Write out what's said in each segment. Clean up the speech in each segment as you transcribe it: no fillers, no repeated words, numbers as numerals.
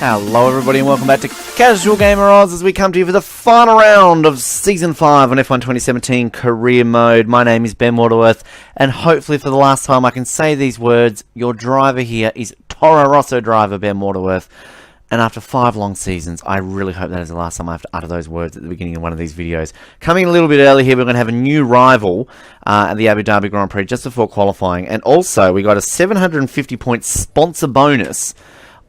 Hello everybody and welcome back to Casual Gamer Oz as we come to you for the final round of Season 5 on F1 2017 Career Mode. My name is Ben Waterworth and hopefully for the last time I can say these words. Your driver here is Toro Rosso driver Ben Waterworth, and after 5 long seasons I really hope that is the last time I have to utter those words at the beginning of one of these videos. Coming a little bit early here, we're going to have a new rival at the Abu Dhabi Grand Prix just before qualifying, and also we got a 750 point sponsor bonus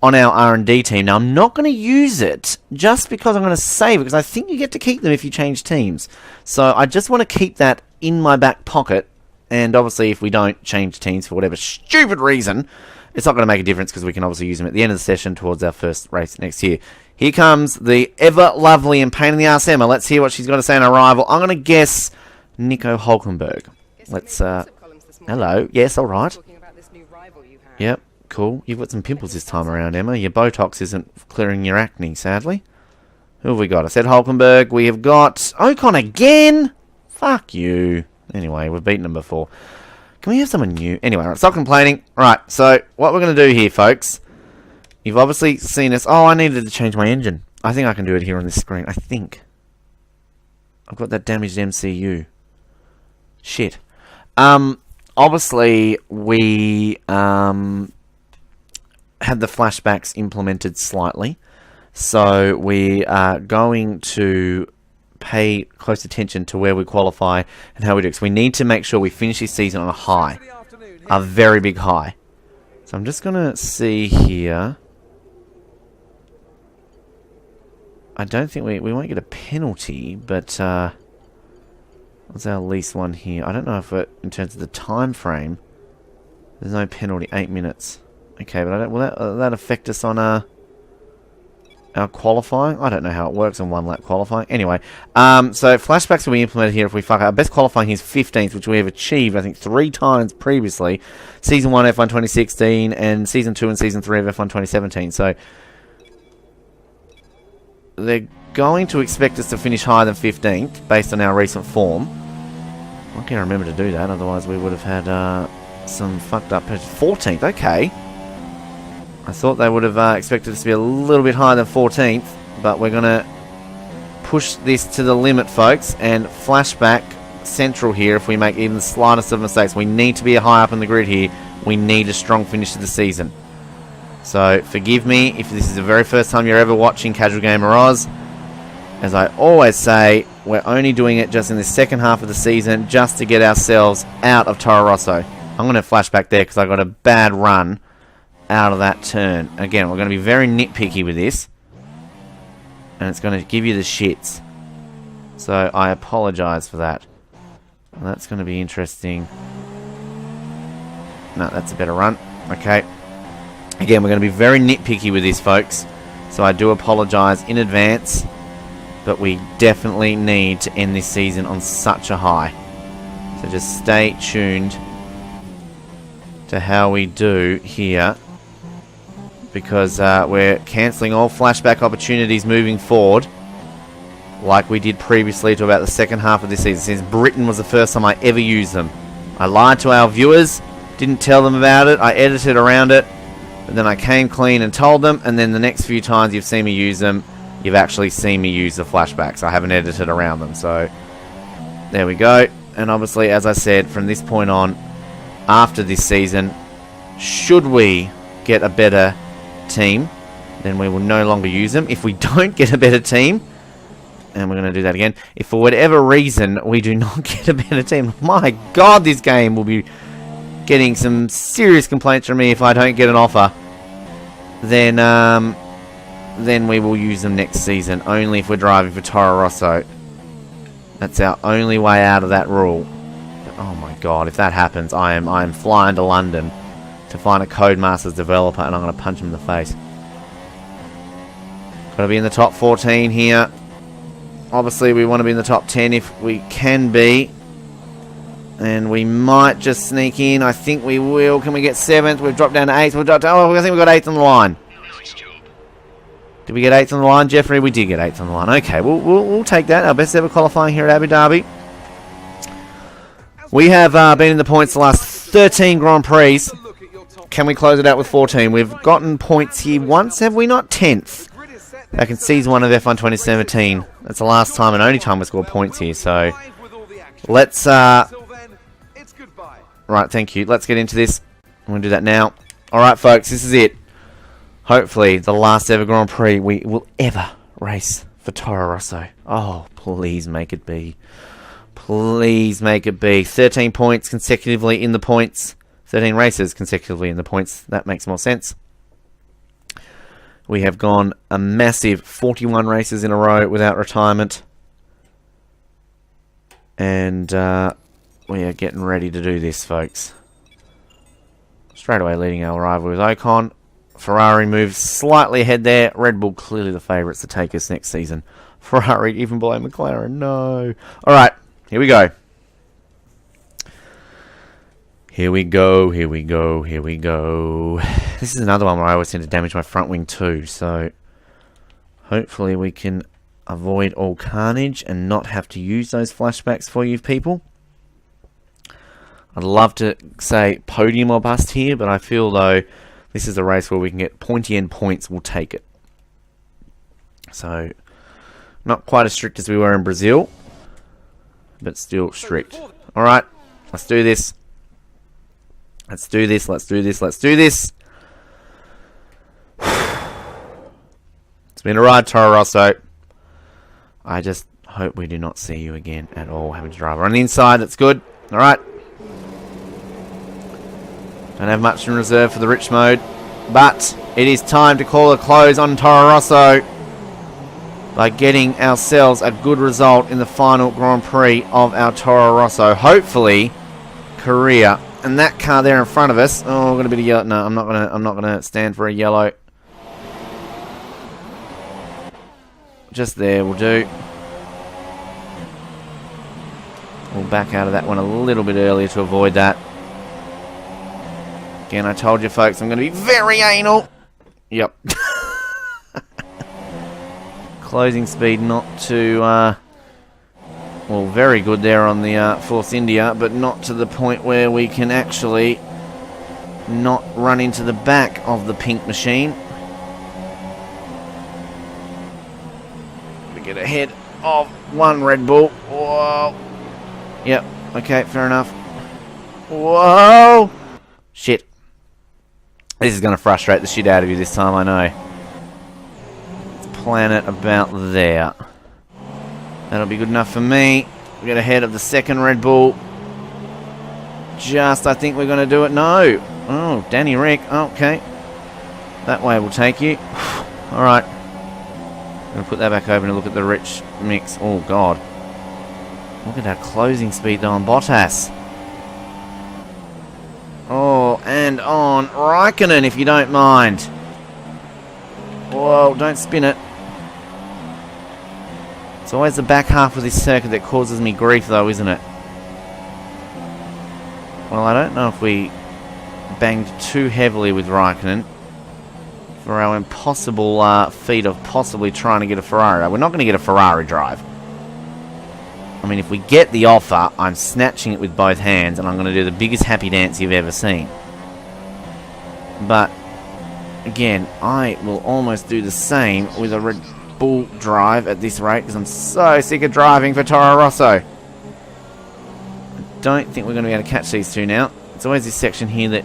on our R&D team. Now, I'm not going to use it just because I'm going to save it, because I think you get to keep them if you change teams. So I just want to keep that in my back pocket, and obviously if we don't change teams for whatever stupid reason, it's not going to make a difference because we can obviously use them at the end of the session towards our first race next year. Here comes the ever lovely and pain in the ass Emma. Let's hear what she's got to say on her rival. I'm going to guess Nico Hulkenberg. Let's, hello. Yes, all right. Yep. Cool. You've got some pimples this time around, Emma. Your Botox isn't clearing your acne, sadly. Who have we got? I said Hulkenberg. We have got Ocon again. Fuck you. Anyway, we've beaten him before. Can we have someone new? Anyway, right, stop complaining. Right, so what we're going to do here, folks. You've obviously seen us. Oh, I needed to change my engine. I think I can do it here on this screen. I think. I've got that damaged MCU. Shit. Obviously, we had the flashbacks implemented slightly, so we are going to pay close attention to where we qualify and how we do, because we need to make sure we finish this season on a high, a very big high. So I'm just going to see here. I don't think we won't get a penalty, but what's our least one here? I don't know if it, in terms of the time frame, there's no penalty. 8 minutes. Okay, but I don't, will that affect us on our qualifying? I don't know how it works on one lap qualifying. Anyway, so flashbacks will be implemented here if we fuck up. Our best qualifying here is 15th, which we have achieved, I think, 3 times previously. Season 1 F1 2016 and Season 2 and Season 3 of F1 2017. So they're going to expect us to finish higher than 15th based on our recent form. I can't remember to do that, otherwise we would have had some fucked up 14th. Okay. I thought they would have expected us to be a little bit higher than 14th, but we're going to push this to the limit, folks, and flashback central here if we make even the slightest of mistakes. We need to be high up in the grid here. We need a strong finish to the season. So, forgive me if this is the very first time you're ever watching Casual Gamer Oz. As I always say, we're only doing it just in the second half of the season just to get ourselves out of Toro Rosso. I'm going to flashback there because I got a bad run out of that turn. Again, we're going to be very nitpicky with this, and it's going to give you the shits. So I apologize for that. Well, that's going to be interesting. No, that's a better run. Okay. Again, we're going to be very nitpicky with this, folks. So I do apologize in advance, but we definitely need to end this season on such a high. So just stay tuned to how we do here, because we're cancelling all flashback opportunities moving forward, like we did previously to about the second half of this season. Since Britain was the first time I ever used them. I lied to our viewers, didn't tell them about it, I edited around it, but then I came clean and told them, and then the next few times you've seen me use them, you've actually seen me use the flashbacks. I haven't edited around them, so there we go. And obviously, as I said, from this point on, after this season, should we get a better team, then we will no longer use them. If we don't get a better team, and we're going to do that again, if for whatever reason we do not get a better team, my god, this game will be getting some serious complaints from me if I don't get an offer, then we will use them next season, only if we're driving for Toro Rosso. That's our only way out of that rule. But, oh my god, if that happens, I am flying to London to find a Codemasters developer, and I'm going to punch him in the face. Got to be in the top 14 here. Obviously, we want to be in the top 10 if we can be. And we might just sneak in. I think we will. Can we get 7th? We've dropped down to 8th. We've dropped down, oh, I think we've got 8th on the line. Did we get 8th on the line, Jeffrey? We did get 8th on the line. Okay, we'll take that. Our best ever qualifying here at Abu Dhabi. We have been in the points the last 13 Grand Prix. Can we close it out with 14? We've gotten points here once, have we not? 10th. Back in Season 1 of F1 2017. That's the last time and only time we scored points here, so... Let's, Right, thank you. Let's get into this. I'm going to do that now. Alright, folks, this is it. Hopefully, the last ever Grand Prix we will ever race for Toro Rosso. Oh, please make it be. Please make it be. 13 points consecutively in the points. 13 races consecutively in the points. That makes more sense. We have gone a massive 41 races in a row without retirement. And we are getting ready to do this, folks. Straight away leading our rival with Ocon. Ferrari moves slightly ahead there. Red Bull clearly the favourites to take us next season. Ferrari even below McLaren. No. Alright, here we go. Here we go, here we go, here we go. This is another one where I always tend to damage my front wing too, so hopefully we can avoid all carnage and not have to use those flashbacks for you people. I'd love to say podium or bust here, but I feel though this is a race where we can get pointy end points, we'll take it. So, not quite as strict as we were in Brazil, but still strict. Alright, let's do this. Let's do this, let's do this, let's do this. It's been a ride, Toro Rosso. I just hope we do not see you again at all having to drive on the inside. That's good. Alright. Don't have much in reserve for the rich mode. But it is time to call a close on Toro Rosso by getting ourselves a good result in the final Grand Prix of our Toro Rosso. Hopefully, Korea. And that car there in front of us. Oh, we're gonna be a yellow. No, I'm not gonna stand for a yellow. Just there will do. We'll back out of that one a little bit earlier to avoid that. Again, I told you folks, I'm gonna be very anal. Yep. Closing speed not too well, very good there on the Force India, but not to the point where we can actually not run into the back of the pink machine. We get ahead of one Red Bull. Whoa. Yep, okay, fair enough. Whoa! Shit. This is going to frustrate the shit out of you this time, I know. Let's plan it about there. That'll be good enough for me. We get ahead of the second Red Bull. Just, I think we're going to do it. No. Oh, Danny Rick. Okay. That way will take you. Alright. I'm going to put that back over and look at the rich mix. Oh, God. Look at our closing speed though on Bottas. Oh, and on Raikkonen, if you don't mind. Whoa, don't spin it. It's always the back half of this circuit that causes me grief though, isn't it? Well, I don't know if we banged too heavily with Raikkonen for our impossible feat of possibly trying to get a Ferrari. We're not going to get a Ferrari drive. I mean, if we get the offer, I'm snatching it with both hands and I'm going to do the biggest happy dance you've ever seen. But, again, I will almost do the same with a Red Bull drive at this rate because I'm so sick of driving for Toro Rosso. I don't think we're going to be able to catch these two now. It's always this section here that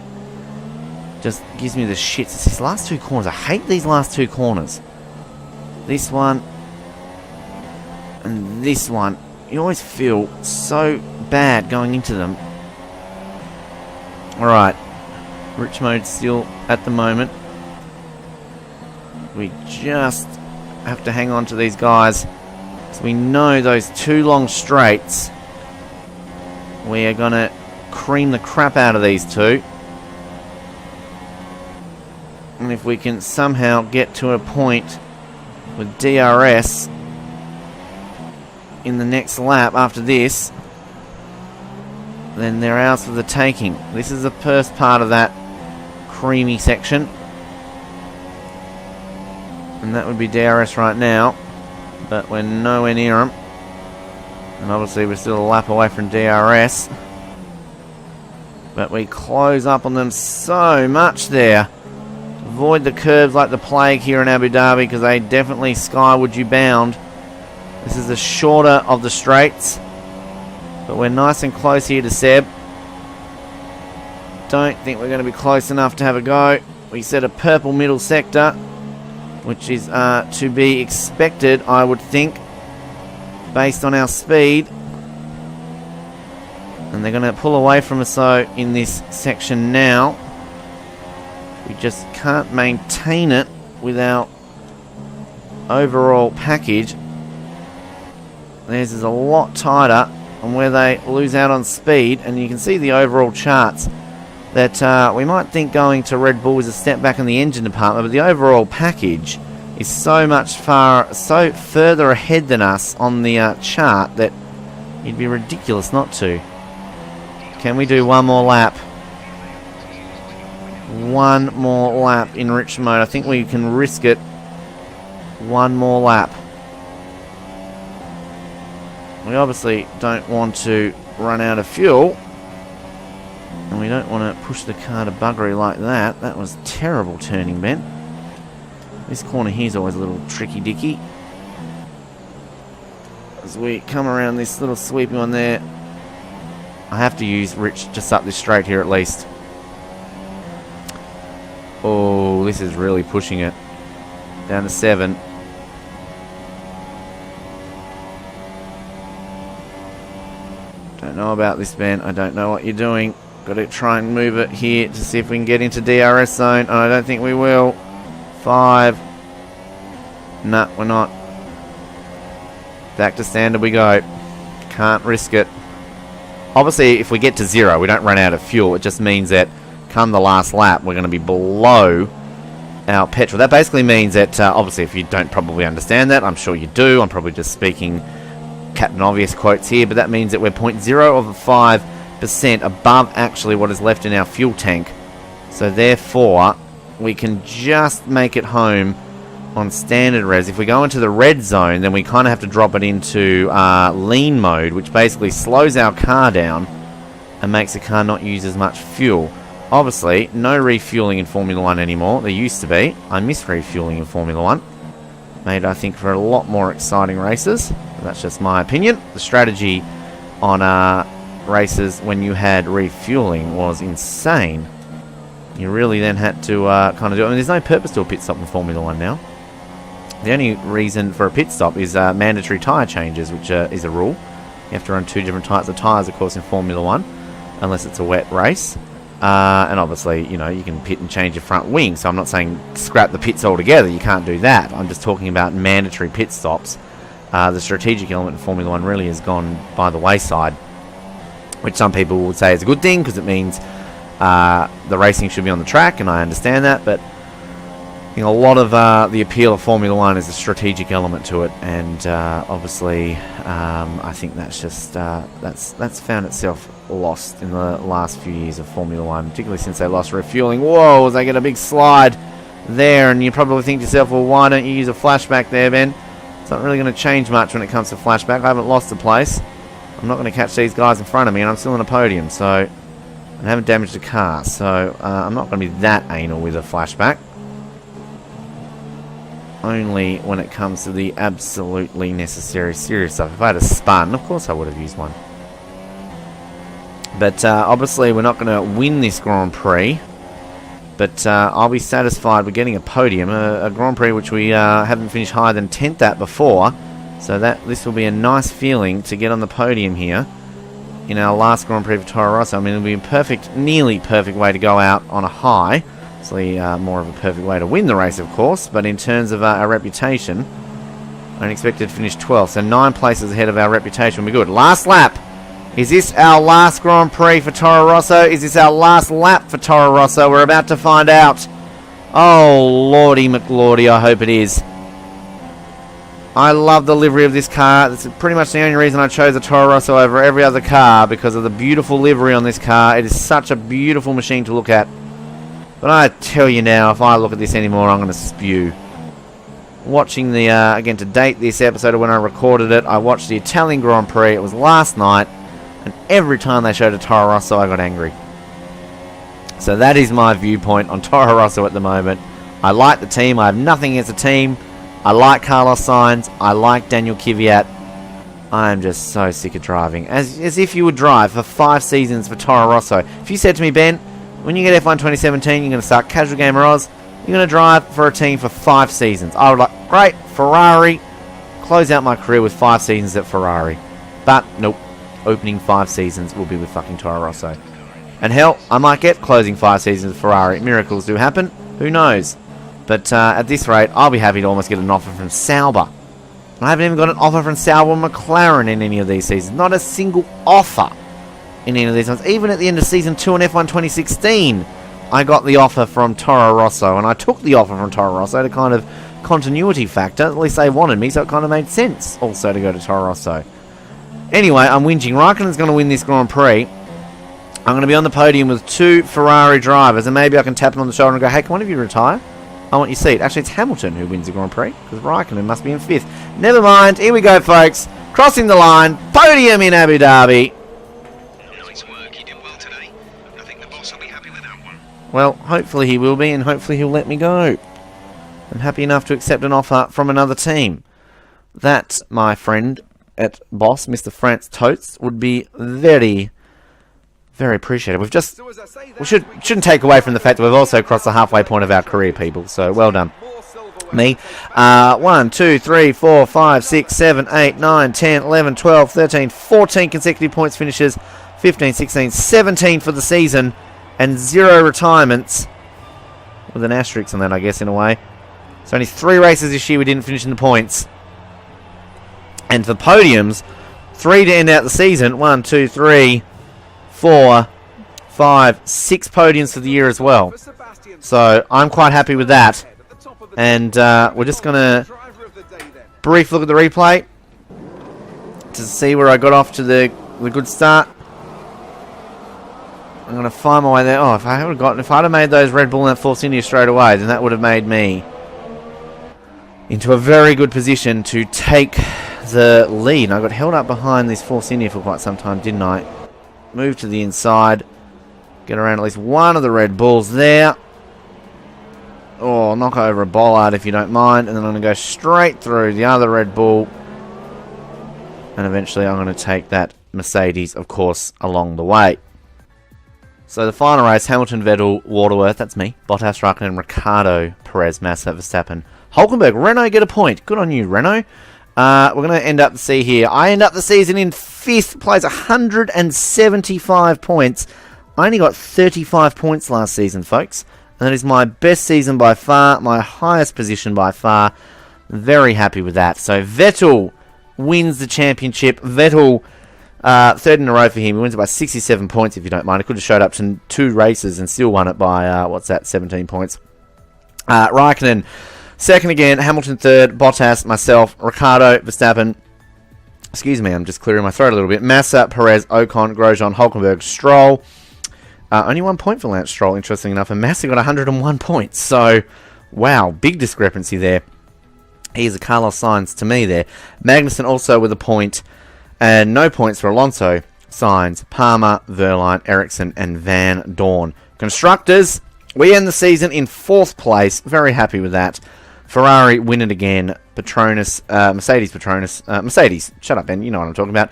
just gives me the shits. It's these last two corners. I hate these last two corners. This one and this one. You always feel so bad going into them. Alright. Rich mode still at the moment. We just have to hang on to these guys. So we know those two long straights. We are going to cream the crap out of these two. And if we can somehow get to a point with DRS in the next lap after this, then they're ours for the taking. This is the first part of that creamy section. And that would be DRS right now. But we're nowhere near them. And obviously we're still a lap away from DRS. But we close up on them so much there. Avoid the curves like the plague here in Abu Dhabi because they definitely skyward you bound. This is the shorter of the straights. But we're nice and close here to Seb. Don't think we're going to be close enough to have a go. We set a purple middle sector, which is to be expected, I would think, based on our speed. And they're going to pull away from us so in this section now. We just can't maintain it with our overall package. Theirs is a lot tighter on where they lose out on speed, and you can see the overall charts that we might think going to Red Bull is a step back in the engine department, but the overall package is so further ahead than us on the chart that it'd be ridiculous not to. Can we do one more lap? One more lap in rich mode. I think we can risk it. One more lap. We obviously don't want to run out of fuel. And we don't want to push the car to buggery like that. That was terrible turning, Ben. This corner here is always a little tricky-dicky. As we come around this little sweepy one there, I have to use Rich just up this straight here at least. Oh, this is really pushing it. Down to 7. Don't know about this, Ben. I don't know what you're doing. Got to try and move it here to see if we can get into DRS zone. I don't think we will. 5. Nah, we're not. Back to standard we go. Can't risk it. Obviously, if we get to 0, we don't run out of fuel. It just means that come the last lap, we're going to be below our petrol. That basically means that, obviously, if you don't probably understand that, I'm sure you do. I'm probably just speaking Captain Obvious quotes here, but that means that we're 0.05% above actually what is left in our fuel tank. So therefore, we can just make it home on standard res. If we go into the red zone, then we kind of have to drop it into lean mode, which basically slows our car down and makes the car not use as much fuel. Obviously, no refueling in Formula 1 anymore. There used to be. I miss refueling in Formula 1. Made, I think, for a lot more exciting races. That's just my opinion. The strategy on races when you had refueling was insane. You really then had to kind of do it. I mean, there's no purpose to a pit stop in Formula 1 now. The only reason for a pit stop is mandatory tyre changes, which is a rule. You have to run 2 different types of tyres, of course, in Formula 1, unless it's a wet race. And obviously, you know, you can pit and change your front wing. So I'm not saying scrap the pits altogether. You can't do that. I'm just talking about mandatory pit stops. The strategic element in Formula 1 really has gone by the wayside, which some people would say is a good thing because it means the racing should be on the track, and I understand that. But I think a lot of the appeal of Formula 1 is a strategic element to it, and obviously I think that's just that's found itself lost in the last few years of Formula 1, particularly since they lost refueling. Whoa, they get a big slide there, and you probably think to yourself, well, why don't you use a flashback there, Ben? It's not really going to change much when it comes to flashback. I haven't lost the place. I'm not going to catch these guys in front of me, and I'm still on a podium, so I haven't damaged the car, so I'm not going to be that anal with a flashback. Only when it comes to the absolutely necessary serious stuff. If I had a spun, of course I would have used one. But obviously we're not going to win this Grand Prix. But I'll be satisfied with getting a podium. A Grand Prix which we haven't finished higher than 10th at before. So this will be a nice feeling to get on the podium here in our last Grand Prix for Toro Rosso. I mean, it'll be a perfect, nearly perfect way to go out on a high. Obviously, more of a perfect way to win the race, of course. But in terms of our reputation, I don't expect it to finish 12th. So 9 places ahead of our reputation will be good. Last lap. Is this our last Grand Prix for Toro Rosso? Is this our last lap for Toro Rosso? We're about to find out. Oh, Lordy McLordy, I hope it is. I love the livery of this car. That's pretty much the only reason I chose the Toro Rosso over every other car, because of the beautiful livery on this car. It is such a beautiful machine to look at. But I tell you now, if I look at this anymore, I'm going to spew. Watching the, again, to date this episode of when I recorded it, I watched the Italian Grand Prix. It was last night, and every time they showed a Toro Rosso, I got angry. So that is my viewpoint on Toro Rosso at the moment. I like the team. I have nothing against the team. I like Carlos Sainz. I like Daniel Kvyat. I am just so sick of driving. As if you would drive for 5 seasons for Toro Rosso. If you said to me, Ben, when you get F1 2017, you're going to start Casual Gamer Oz, you're going to drive for a team for 5 seasons. I would like, great, Ferrari, close out my career with 5 seasons at Ferrari. But, nope, opening 5 seasons will be with fucking Toro Rosso. And hell, I might get closing 5 seasons with Ferrari. Miracles do happen, who knows. But at this rate, I'll be happy to almost get an offer from Sauber. I haven't even got an offer from Sauber or McLaren in any of these seasons. Not a single offer in any of these ones. Even at the end of Season 2 in F1 2016, I got the offer from Toro Rosso. And I took the offer from Toro Rosso to kind of continuity factor. At least they wanted me, so it kind of made sense also to go to Toro Rosso. Anyway, I'm whinging. Raikkonen's going to win this Grand Prix. I'm going to be on the podium with 2 Ferrari drivers. And maybe I can tap him on the shoulder and go, hey, can one of you retire? I want your seat. Actually, it's Hamilton who wins the Grand Prix, because Raikkonen must be in 5th. Never mind. Here we go, folks. Crossing the line. Podium in Abu Dhabi. Nice work. You did well today. I think the boss will be happy with that one. Well, hopefully he will be, and hopefully he'll let me go. I'm happy enough to accept an offer from another team. That, my friend at boss, Mr. France Totes, would be very, very appreciated. We shouldn't take away from the fact that we've also crossed the halfway point of our career, people. So well done. Me. 1, 2, 3, 4, 5, 6, 7, 8, 9, 10, 11, 12, 13, 14 consecutive points finishes. 15, 16, 17 for the season. And 0 retirements. With an asterisk on that, I guess, in a way. So only 3 races this year we didn't finish in the points. And for podiums, 3 to end out the season. 1, 2, 3, 4, 5, 6 podiums for the year as well. So I'm quite happy with that. And we're just going to brief look at the replay to see where I got off to the good start. I'm going to find my way there. Oh, if I'd have made those Red Bull and that Force India straight away, then that would have made me into a very good position to take the lead. And I got held up behind this Force India for quite some time, didn't I? Move to the inside. Get around at least one of the Red Bulls there. Oh, knock over a bollard if you don't mind. And then I'm going to go straight through the other Red Bull. And eventually I'm going to take that Mercedes, of course, along the way. So the final race, Hamilton, Vettel, Waterworth, that's me, Bottas, Raikkonen, Ricciardo, Perez, Massa, Verstappen, Hulkenberg. Renault get a point. Good on you, Renault. We're going to end up I end up the season in 5th place, 175 points. I only got 35 points last season, folks. And that is my best season by far, my highest position by far. Very happy with that. So Vettel wins the championship. Vettel, 3rd in a row for him. He wins it by 67 points, if you don't mind. He could have showed up to 2 races and still won it by, 17 points. Raikkonen, 2nd again. Hamilton 3rd. Bottas, myself, Ricciardo, Verstappen. Excuse me, I'm just clearing my throat a little bit. Massa, Perez, Ocon, Grosjean, Hulkenberg, Stroll. Only 1 point for Lance Stroll, interesting enough. And Massa got 101 points. So, wow, big discrepancy there. He's a Carlos Sainz to me there. Magnussen also with a point. And no points for Alonso, Sainz, Palmer, Verline, Ericsson, and Van Dorn. Constructors, we end the season in 4th place. Very happy with that. Ferrari win it again. Petronas, Mercedes, shut up, Ben. You know what I'm talking about.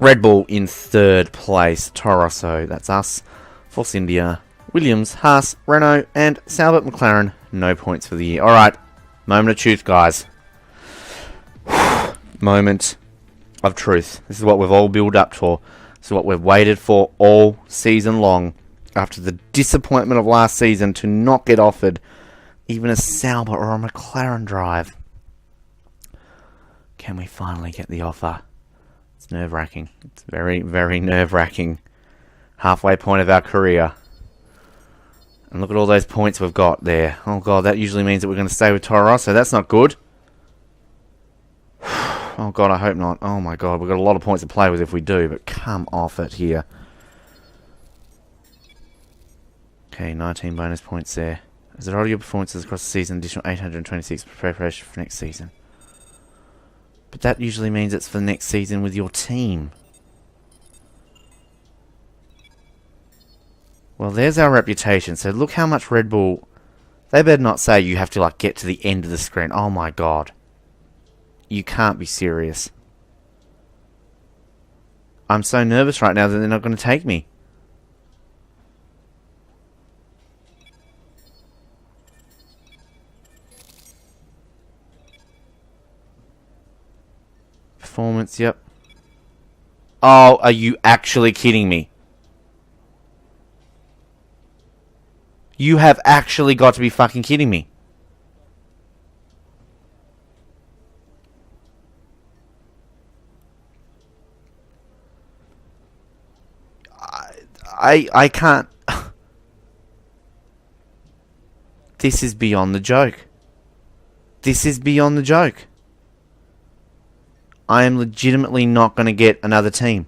Red Bull in 3rd place. Toro Rosso, that's us. Force India, Williams, Haas, Renault, and Sauber McLaren. No points for the year. Alright, moment of truth, guys. Moment of truth. This is what we've all built up for. This is what we've waited for all season long. After the disappointment of last season to not get offered even a Sauber or a McLaren drive. Can we finally get the offer? It's nerve-wracking. It's very, very nerve-wracking. Halfway point of our career. And look at all those points we've got there. Oh god, that usually means that we're going to stay with Toro Rosso. That's not good. Oh god, I hope not. Oh my god, we've got a lot of points to play with if we do, but come off it here. Okay, 19 bonus points there. As it all your performances across the season, additional 826 preparation for next season. But that usually means it's for next season with your team. Well, there's our reputation. So look how much Red Bull... They better not say you have to, like, get to the end of the screen. Oh, my God. You can't be serious. I'm so nervous right now that they're not going to take me. Performance, yep. Oh, are you actually kidding me? You have actually got to be fucking kidding me. I can't. This is beyond the joke. This is beyond the joke. I am legitimately not going to get another team.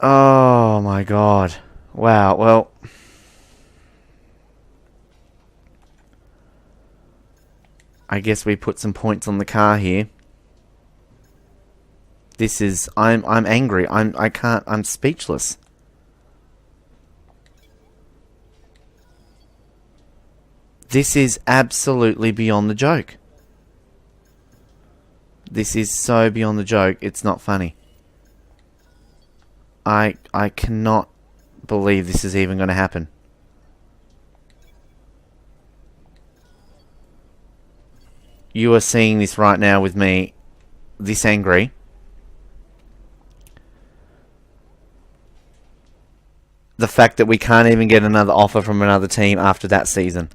Oh my God. Wow, well... I guess we put some points on the car here. This is... I'm angry. I'm speechless. This is absolutely beyond the joke. This is so beyond the joke, it's not funny. I cannot believe this is even going to happen. You are seeing this right now with me, this angry. The fact that we can't even get another offer from another team after that season.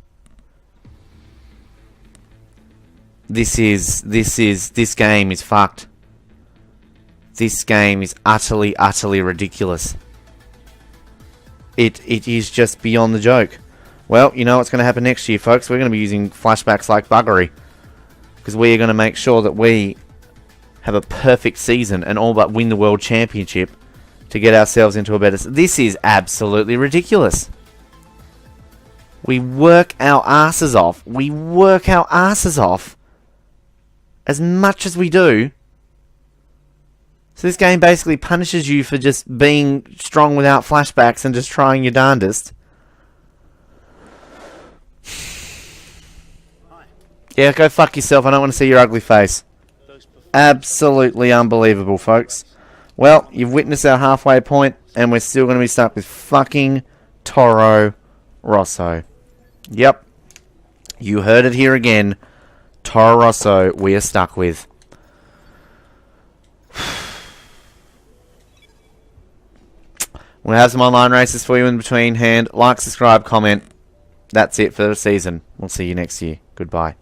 This game is fucked. This game is utterly, utterly ridiculous. It is just beyond the joke. Well, you know what's going to happen next year, folks? We're going to be using flashbacks like buggery. Because we are going to make sure that we have a perfect season and all but win the World Championship to get ourselves into a better... This is absolutely ridiculous. We work our asses off. We work our asses off as much as we do. So this game basically punishes you for just being strong without flashbacks and just trying your darndest. Yeah, go fuck yourself. I don't want to see your ugly face. Absolutely unbelievable, folks. Well, you've witnessed our halfway point, and we're still going to be stuck with fucking Toro Rosso. Yep. You heard it here again. Toro Rosso, we are stuck with. We'll have some online races for you in between hand. Like, subscribe, comment. That's it for the season. We'll see you next year. Goodbye.